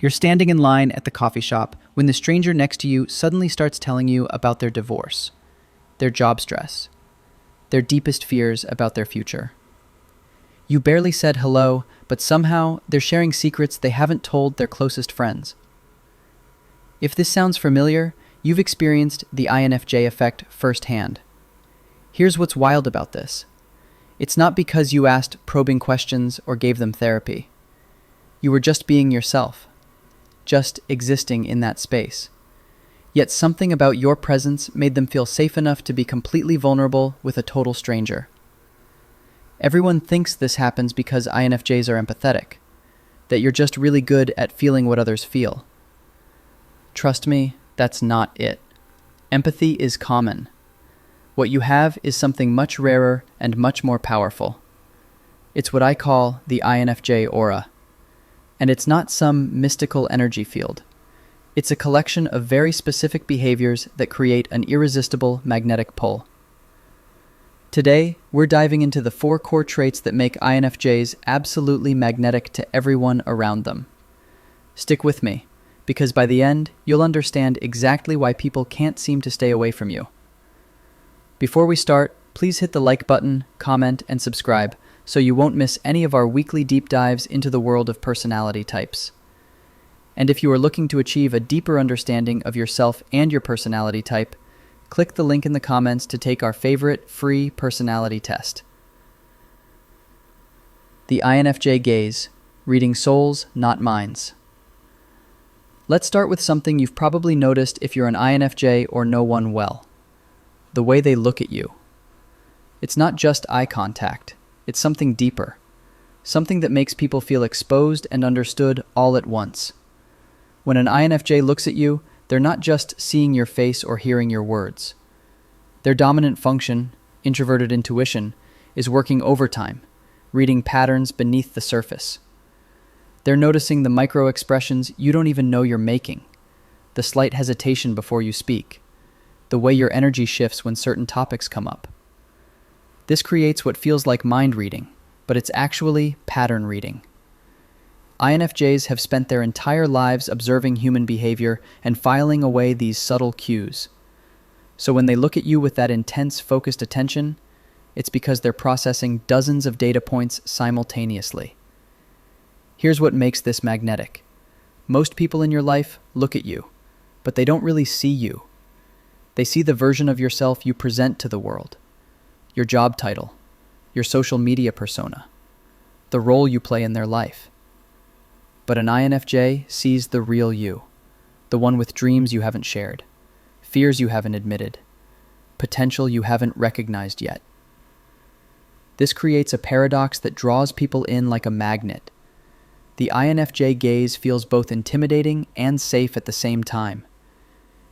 You're standing in line at the coffee shop when the stranger next to you suddenly starts telling you about their divorce, their job stress, their deepest fears about their future. You barely said hello, but somehow they're sharing secrets they haven't told their closest friends. If this sounds familiar, you've experienced the INFJ effect firsthand. Here's what's wild about this. It's not because you asked probing questions or gave them therapy. You were just being yourself, just existing in that space. Yet something about your presence made them feel safe enough to be completely vulnerable with a total stranger. Everyone thinks this happens because INFJs are empathetic, that you're just really good at feeling what others feel. Trust me, that's not it. Empathy is common. What you have is something much rarer and much more powerful. It's what I call the INFJ aura. And it's not some mystical energy field. It's a collection of very specific behaviors that create an irresistible magnetic pull. Today, we're diving into the 4 core traits that make INFJs absolutely magnetic to everyone around them. Stick with me, because by the end, you'll understand exactly why people can't seem to stay away from you. Before we start, please hit the like button, comment, and subscribe so you won't miss any of our weekly deep dives into the world of personality types. And if you are looking to achieve a deeper understanding of yourself and your personality type, click the link in the comments to take our favorite free personality test. The INFJ gaze, reading souls, not minds. Let's start with something you've probably noticed if you're an INFJ or know one well. The way they look at you. It's not just eye contact. It's something deeper. Something that makes people feel exposed and understood all at once. When an INFJ looks at you, they're not just seeing your face or hearing your words. Their dominant function, introverted intuition, is working overtime, reading patterns beneath the surface. They're noticing the micro expressions you don't even know you're making, the slight hesitation before you speak, the way your energy shifts when certain topics come up. This creates what feels like mind reading, but it's actually pattern reading. INFJs have spent their entire lives observing human behavior and filing away these subtle cues. So when they look at you with that intense, focused attention, it's because they're processing dozens of data points simultaneously. Here's what makes this magnetic. Most people in your life look at you, but they don't really see you. They see the version of yourself you present to the world. Your job title, your social media persona, the role you play in their life. But an INFJ sees the real you, the one with dreams you haven't shared, fears you haven't admitted, potential you haven't recognized yet. This creates a paradox that draws people in like a magnet. The INFJ gaze feels both intimidating and safe at the same time.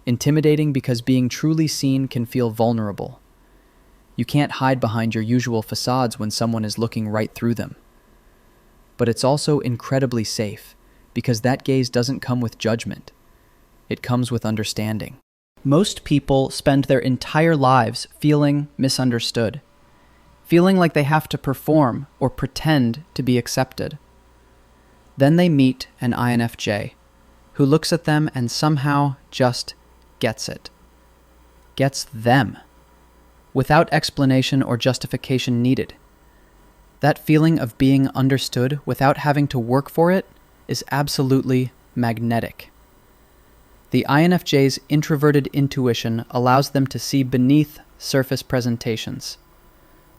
Intimidating because being truly seen can feel vulnerable. You can't hide behind your usual facades when someone is looking right through them. But it's also incredibly safe, because that gaze doesn't come with judgment. It comes with understanding. Most people spend their entire lives feeling misunderstood, feeling like they have to perform or pretend to be accepted. Then they meet an INFJ, who looks at them and somehow just gets it. Gets them. Without explanation or justification needed. That feeling of being understood without having to work for it is absolutely magnetic. The INFJ's introverted intuition allows them to see beneath surface presentations.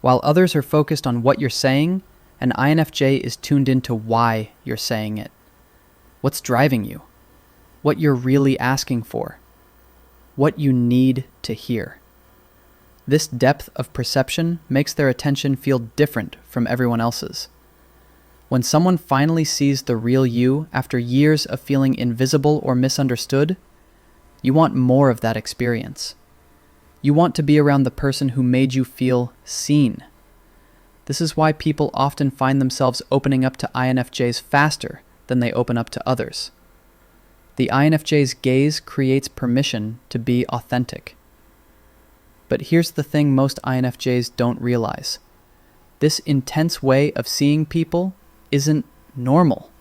While others are focused on what you're saying, an INFJ is tuned into why you're saying it. What's driving you? What you're really asking for? What you need to hear. This depth of perception makes their attention feel different from everyone else's. When someone finally sees the real you after years of feeling invisible or misunderstood, you want more of that experience. You want to be around the person who made you feel seen. This is why people often find themselves opening up to INFJs faster than they open up to others. The INFJ's gaze creates permission to be authentic. But here's the thing most INFJs don't realize. This intense way of seeing people isn't normal.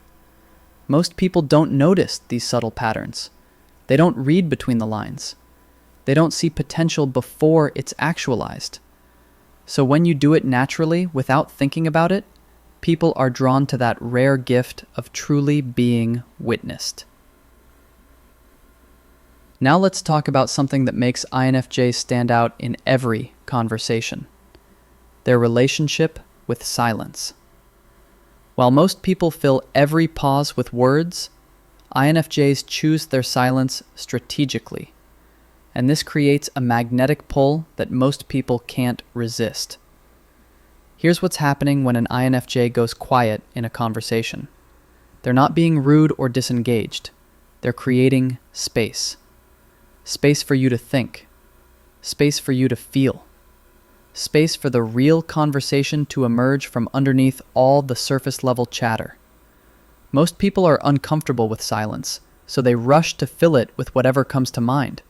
Most people don't notice these subtle patterns. They don't read between the lines. They don't see potential before it's actualized. So when you do it naturally, without thinking about it, people are drawn to that rare gift of truly being witnessed. Now let's talk about something that makes INFJs stand out in every conversation: their relationship with silence. While most people fill every pause with words, INFJs choose their silence strategically, and this creates a magnetic pull that most people can't resist. Here's what's happening when an INFJ goes quiet in a conversation. They're not being rude or disengaged. They're creating space. Space for you to think. Space for you to feel. Space for the real conversation to emerge from underneath all the surface-level chatter. Most people are uncomfortable with silence, so they rush to fill it with whatever comes to mind.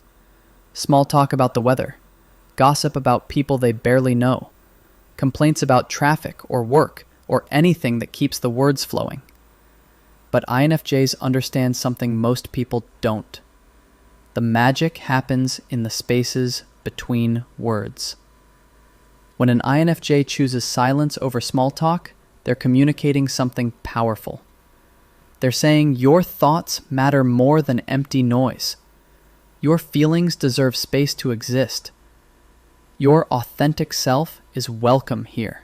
Small talk about the weather, gossip about people they barely know, complaints about traffic or work, or anything that keeps the words flowing. But INFJs understand something most people don't. The magic happens in the spaces between words. When an INFJ chooses silence over small talk, they're communicating something powerful. They're saying your thoughts matter more than empty noise. Your feelings deserve space to exist. Your authentic self is welcome here.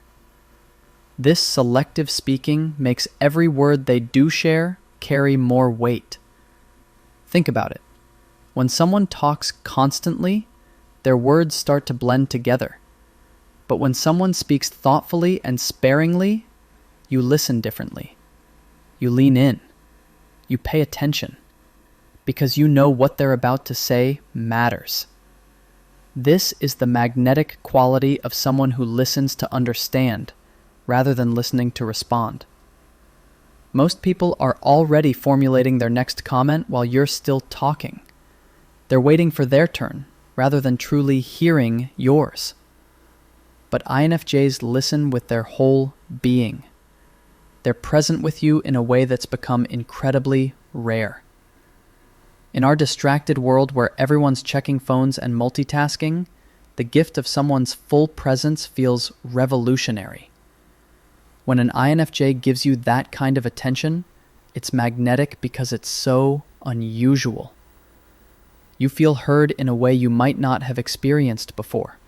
This selective speaking makes every word they do share carry more weight. Think about it. When someone talks constantly, their words start to blend together. But when someone speaks thoughtfully and sparingly, you listen differently. You lean in. You pay attention. Because you know what they're about to say matters. This is the magnetic quality of someone who listens to understand, rather than listening to respond. Most people are already formulating their next comment while you're still talking. They're waiting for their turn, rather than truly hearing yours. But INFJs listen with their whole being. They're present with you in a way that's become incredibly rare. In our distracted world where everyone's checking phones and multitasking, the gift of someone's full presence feels revolutionary. When an INFJ gives you that kind of attention, it's magnetic because it's so unusual. You feel heard in a way you might not have experienced before.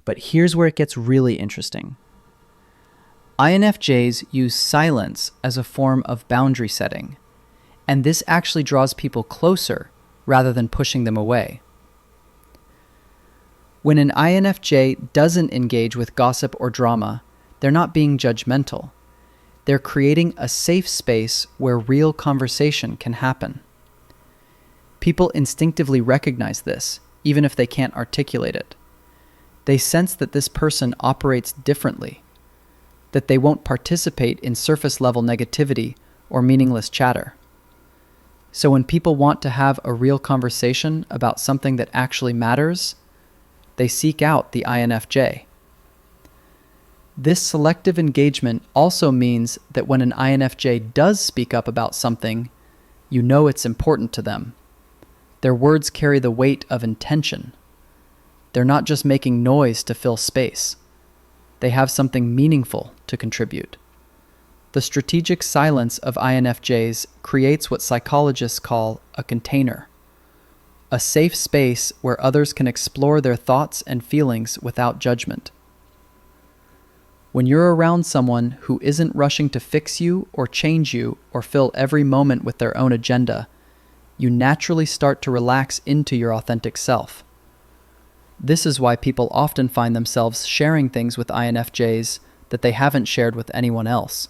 But here's where it gets really interesting. INFJs use silence as a form of boundary setting, and this actually draws people closer rather than pushing them away. When an INFJ doesn't engage with gossip or drama, they're not being judgmental. They're creating a safe space where real conversation can happen. People instinctively recognize this, even if they can't articulate it. They sense that this person operates differently, that they won't participate in surface-level negativity or meaningless chatter. So when people want to have a real conversation about something that actually matters, they seek out the INFJ. This selective engagement also means that when an INFJ does speak up about something, you know it's important to them. Their words carry the weight of intention. They're not just making noise to fill space. They have something meaningful to contribute. The strategic silence of INFJs creates what psychologists call a container, a safe space where others can explore their thoughts and feelings without judgment. When you're around someone who isn't rushing to fix you or change you or fill every moment with their own agenda, you naturally start to relax into your authentic self. This is why people often find themselves sharing things with INFJs that they haven't shared with anyone else.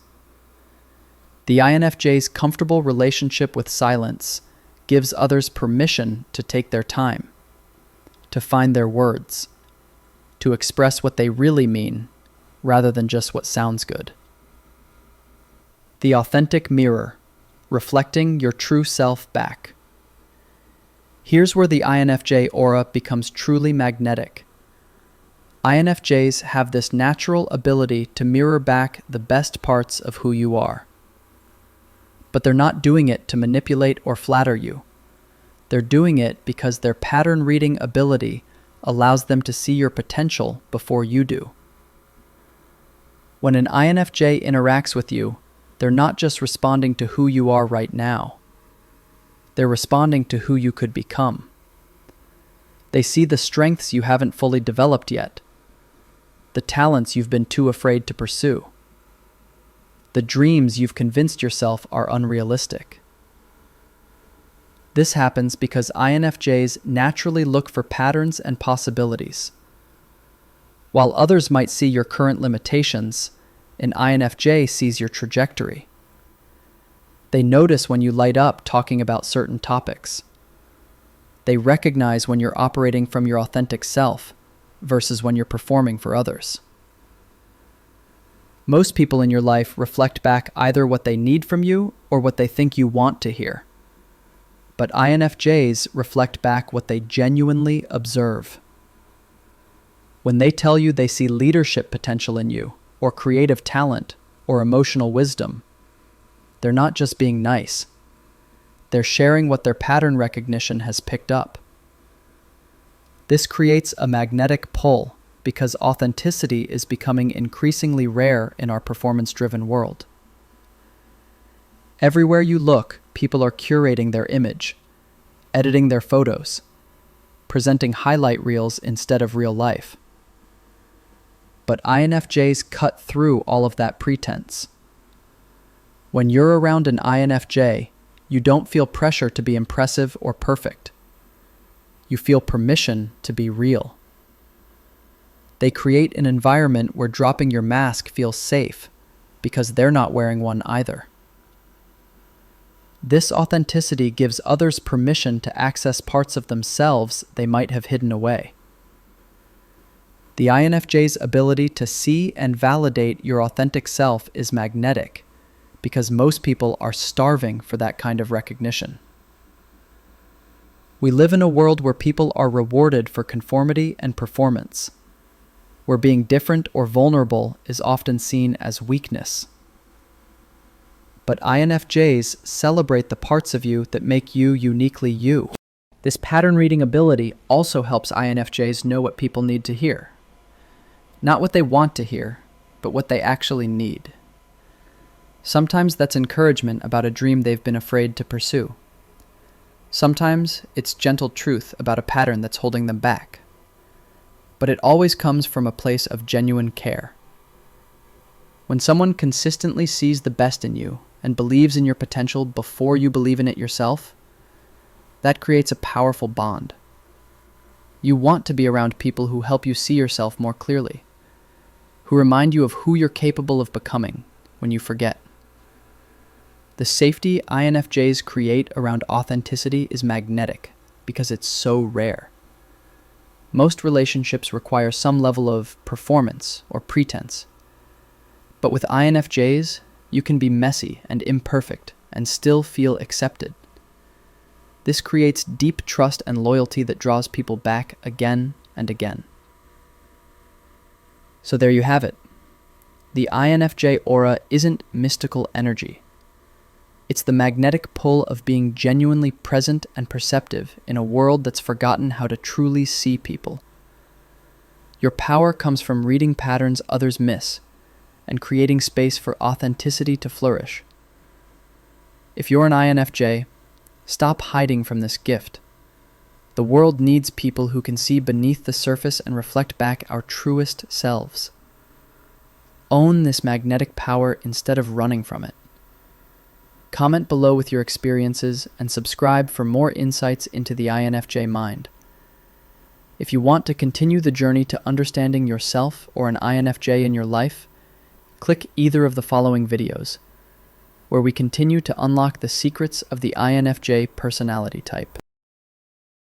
The INFJ's comfortable relationship with silence gives others permission to take their time, to find their words, to express what they really mean, rather than just what sounds good. The authentic mirror, reflecting your true self back. Here's where the INFJ aura becomes truly magnetic. INFJs have this natural ability to mirror back the best parts of who you are. But they're not doing it to manipulate or flatter you. They're doing it because their pattern reading ability allows them to see your potential before you do. When an INFJ interacts with you, they're not just responding to who you are right now. They're responding to who you could become. They see the strengths you haven't fully developed yet, the talents you've been too afraid to pursue, the dreams you've convinced yourself are unrealistic. This happens because INFJs naturally look for patterns and possibilities. While others might see your current limitations, an INFJ sees your trajectory. They notice when you light up talking about certain topics. They recognize when you're operating from your authentic self versus when you're performing for others. Most people in your life reflect back either what they need from you or what they think you want to hear. But INFJs reflect back what they genuinely observe. When they tell you they see leadership potential in you, or creative talent, or emotional wisdom, they're not just being nice. They're sharing what their pattern recognition has picked up. This creates a magnetic pull because authenticity is becoming increasingly rare in our performance-driven world. Everywhere you look, people are curating their image, editing their photos, presenting highlight reels instead of real life. But INFJs cut through all of that pretense. When you're around an INFJ, you don't feel pressure to be impressive or perfect. You feel permission to be real. They create an environment where dropping your mask feels safe because they're not wearing one either. This authenticity gives others permission to access parts of themselves they might have hidden away. The INFJ's ability to see and validate your authentic self is magnetic because most people are starving for that kind of recognition. We live in a world where people are rewarded for conformity and performance, where being different or vulnerable is often seen as weakness. But INFJs celebrate the parts of you that make you uniquely you. This pattern reading ability also helps INFJs know what people need to hear. Not what they want to hear, but what they actually need. Sometimes that's encouragement about a dream they've been afraid to pursue. Sometimes it's gentle truth about a pattern that's holding them back. But it always comes from a place of genuine care. When someone consistently sees the best in you and believes in your potential before you believe in it yourself, that creates a powerful bond. You want to be around people who help you see yourself more clearly, who remind you of who you're capable of becoming when you forget. The safety INFJs create around authenticity is magnetic because it's so rare. Most relationships require some level of performance or pretense. But with INFJs, you can be messy and imperfect and still feel accepted. This creates deep trust and loyalty that draws people back again and again. So there you have it. The INFJ aura isn't mystical energy. It's the magnetic pull of being genuinely present and perceptive in a world that's forgotten how to truly see people. Your power comes from reading patterns others miss and creating space for authenticity to flourish. If you're an INFJ, stop hiding from this gift. The world needs people who can see beneath the surface and reflect back our truest selves. Own this magnetic power instead of running from it. Comment below with your experiences and subscribe for more insights into the INFJ mind. If you want to continue the journey to understanding yourself or an INFJ in your life, click either of the following videos, where we continue to unlock the secrets of the INFJ personality type.